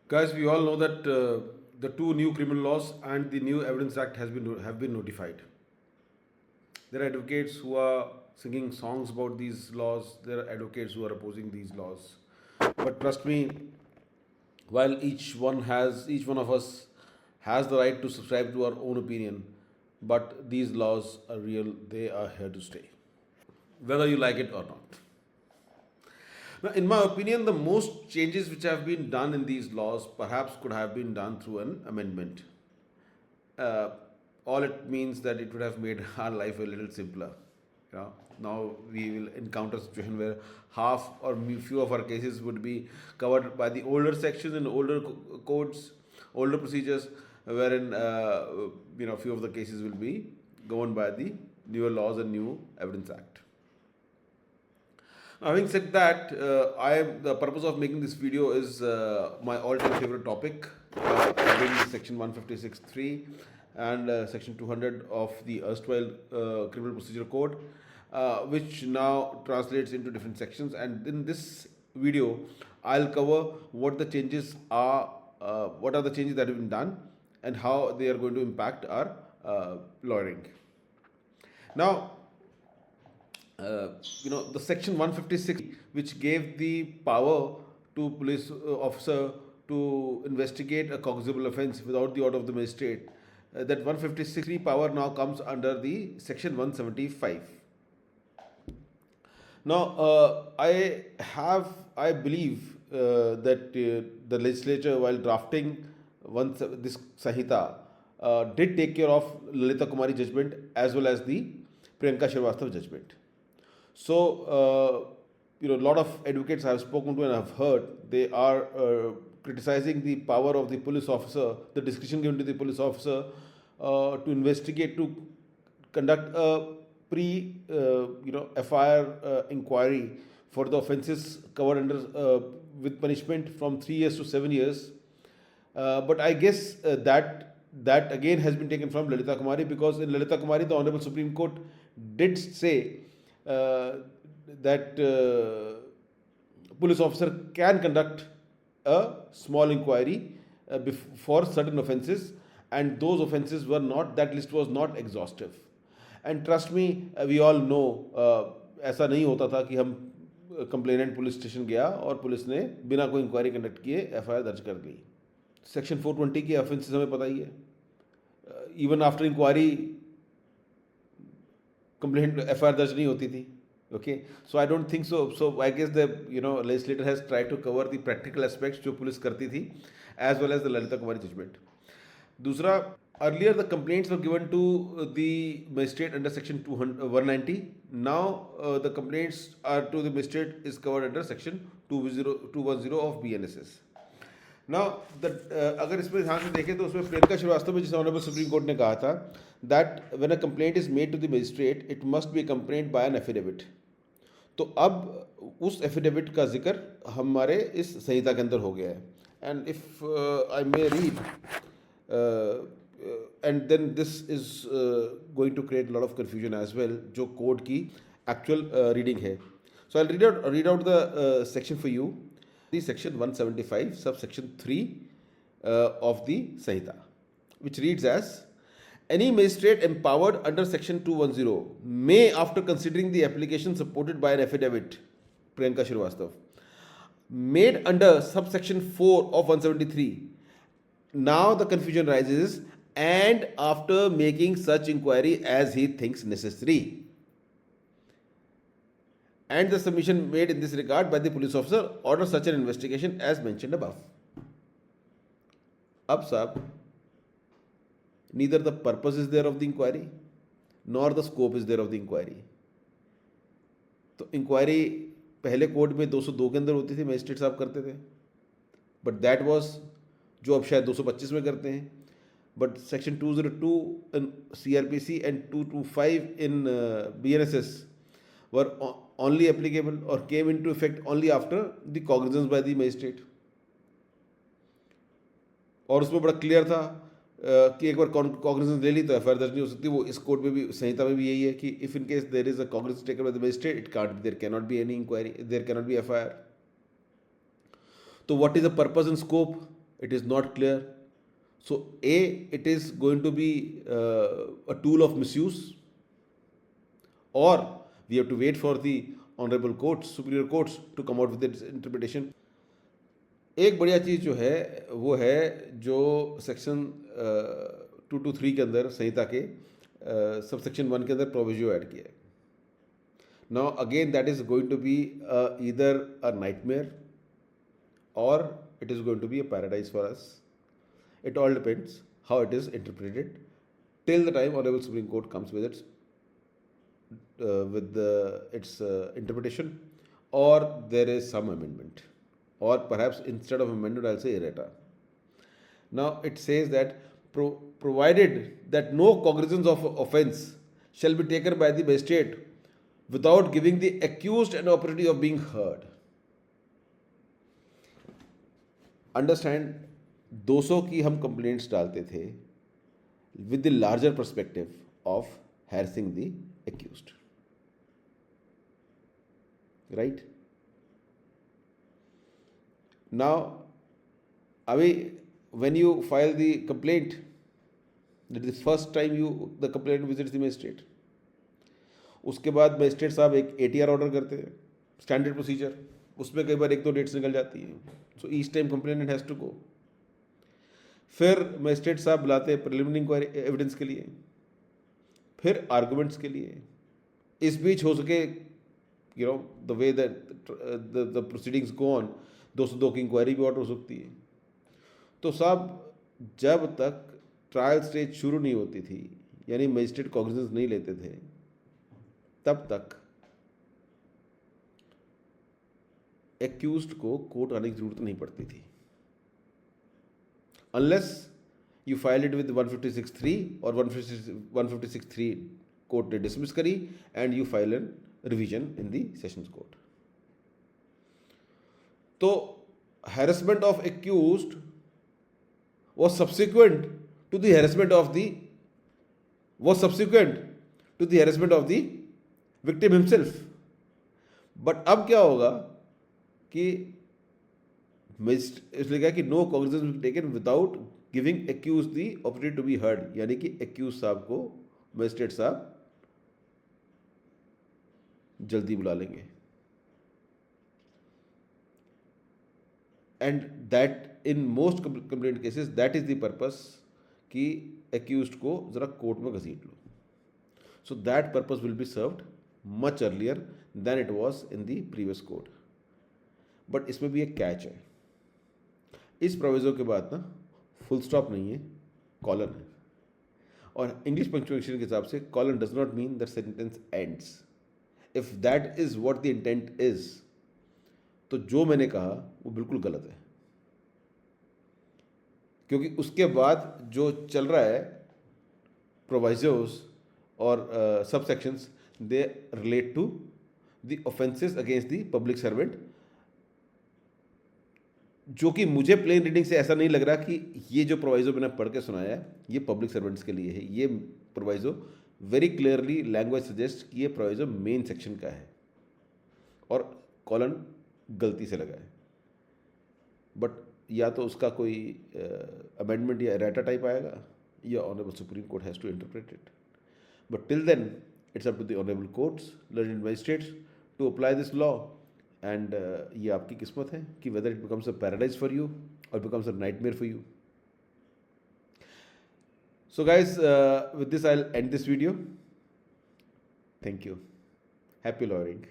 Guys, we all know that the two new criminal laws and the new Evidence Act have been notified. There are advocates who are singing songs about these laws. There are advocates who are opposing these laws. But trust me, while each one of us has the right to subscribe to our own opinion, but these laws are real. They are here to stay, whether you like it or not. Now, in my opinion, the most changes which have been done in these laws perhaps could have been done through an amendment. Uh, all it means that it would have made our life a little simpler. You know, now we will encounter a situation where half or few of our cases would be covered by the older sections and older codes, older procedures, wherein few of the cases will be governed by the newer laws and new Evidence Act. Having said that, the purpose of making this video is my all-time favorite topic, being Section 156(3) and Section 200 of the erstwhile Criminal Procedure Code, which now translates into different sections. And in this video, I'll cover what the changes are, what are the changes that have been done, and how they are going to impact our lawyering. Now, the section 156, which gave the power to police officer to investigate a cognizable offence without the order of the magistrate, that 156 power now comes under the section 175. Now, I believe that the legislature, while drafting this Sanhita, did take care of Lalita Kumari judgment as well as the Priyanka Shrivastava judgment. So, a lot of advocates I have spoken to and I have heard, they are criticizing the power of the police officer, the discretion given to the police officer to investigate, to conduct a FIR inquiry for the offences covered under with punishment from 3 years to 7 years. But I guess that again has been taken from Lalita Kumari, because in Lalita Kumari the Honorable Supreme Court did say that police officer can conduct a small inquiry for certain offences, and those offences were not, that list was not exhaustive. And trust me, we all know ऐसा नहीं होता था कि हम complainant police station गया और police ने बिना कोई इंक्वायरी कंडक्ट किए एफआईआर दर्ज कर ली. सेक्शन 420 की ऑफेंसेस हमें पता ही है. Even after inquiry complaint FIR दर्ज नहीं होती थी. Okay, so I don't think so. So I guess the legislator has tried to cover the practical aspects जो पुलिस करती थी, as well as the Lalita Kumari judgment. दूसरा, earlier the complaints were given to the magistrate under section 190. Now the complaints are to the magistrate is covered under section 210 of BNSS. Now, अगर इसमें ध्यान से देखें तो उसमें प्रियंका श्रीवास्तव में जिसे ऑनरेबल सुप्रीम कोर्ट ने कहा था that when a complaint is made to the magistrate it must be accompanied by an affidavit. तो अब उस एफिडेविट का जिक्र हमारे इस संहिता के अंदर हो गया है. And if I may read and then this is going to create lot of confusion as well, जो कोड की एक्चुअल रीडिंग है. So I read out the section for you. Section 175 subsection 3 of the Sanhita, which reads as: any magistrate empowered under section 210 may, after considering the application supported by an affidavit, Priyanka Shrivastava, made under subsection 4 of 173, now the confusion rises, and after making such inquiry as he thinks necessary, and the submission made in this regard by the police officer, order such an investigation as mentioned above. Ab sahab, neither the purpose is there of the inquiry nor the scope is there of the inquiry. तो inquiry पहले code में 202 के अंदर होती थी, magistrate साहब करते थे, बट दैट वाज, जो अब शायद 225 में करते हैं. But section 202 in CRPC and 225 in BNSS were only applicable or came into effect only after the cognizance by the magistrate. और उसमें बड़ा क्लियर था कि एक बार कॉग्निजेंस ले ली तो एफआईआर दर्ज नहीं हो सकती. वो इस कोड में भी, संहिता में भी यही है कि if in case there is a cognizance taken by the magistrate, it can't, there can not be any inquiry, there can not be FIR. तो what is the purpose and scope? it is not clear. So A, it is going to be a tool of misuse, or we have to wait for the honorable courts, superior courts to come out with its interpretation. एक बढ़िया चीज़ जो है वो है जो section 223 के अंदर संहिता के सब सेक्शन 1 के अंदर प्रोविजो ऐड किया है. Now again that is going to be either a nightmare or it is going to be a paradise for us. It all depends how it is interpreted till the time Honorable Supreme Court comes with its interpretation, or there is some amendment, or perhaps instead of amendment I'll say errata. Now it says that provided that no cognizance of offence shall be taken by the magistrate without giving the accused an opportunity of being heard. Understand 200 की हम complaints डालते थे with the larger perspective of harassing the accused, right? Now अभी when you file the complaint, that is first time you the complaint visits the magistrate. उसके बाद magistrate साहब एक ATR order करते हैं, स्टैंडर्ड प्रोसीजर. उसमें कई बार 1-2 डेट्स निकल जाती हैं, so each time complainant has to go. फिर मजिस्ट्रेट साहब बुलाते हैं प्रिलिमिनरी इंक्वायरी एविडेंस के लिए, फिर आर्गूमेंट्स के लिए. इस बीच हो सके the way that the proceedings go on, 202 की इंक्वायरी भी ऑर्डर हो सकती है. तो साहब जब तक ट्रायल स्टेज शुरू नहीं होती थी, यानी मजिस्ट्रेट कॉग्निजेंस नहीं लेते थे, तब तक एक्यूज्ड को कोर्ट आने की जरूरत नहीं पड़ती थी, unless you file it with 156(3) और 156(3) कोर्ट ने डिसमिस करी and you file an revision in the sessions court. तो harassment of accused was subsequent to the harassment of the victim himself. But अब क्या होगा कि इसलिए कहा कि no cognizance will be taken without giving accused the operate to be heard, यानी कि एक्यूज साहब को मजिस्ट्रेट साहब जल्दी बुला लेंगे. And that in most complaint cases that is the purpose कि एक्यूज्ड को जरा कोर्ट में घसीट लो. So that purpose will be served much earlier than it was in the previous code. But इसमें भी एक कैच है. इस प्रोविजो के बाद ना फुल स्टॉप नहीं है, कॉलन है. और इंग्लिश पंक्चुएशन के हिसाब से colon does not mean that sentence ends. If that is what the intent is, तो जो मैंने कहा वो बिल्कुल गलत है, क्योंकि उसके बाद जो चल रहा है प्रोविजोस और सब sections, they relate to the offences against the public servant, जो कि मुझे प्लेन रीडिंग से ऐसा नहीं लग रहा कि ये जो प्रोवाइजो मैंने पढ़ के सुनाया है ये पब्लिक सर्वेंट्स के लिए है. ये proviso very clearly language suggest कि ये प्रोवाइजो मेन सेक्शन का है और कॉलन गलती से लगा है. बट या तो उसका कोई अमेंडमेंट या एरेटा टाइप आएगा, या honourable supreme court has to interpret it. But till then it's up to the honourable courts, learned magistrates to apply this law. And ये आपकी किस्मत है कि whether it becomes a paradise for you और becomes a nightmare for you. So guys, with this I'll end this video. Thank you. Happy lawyering.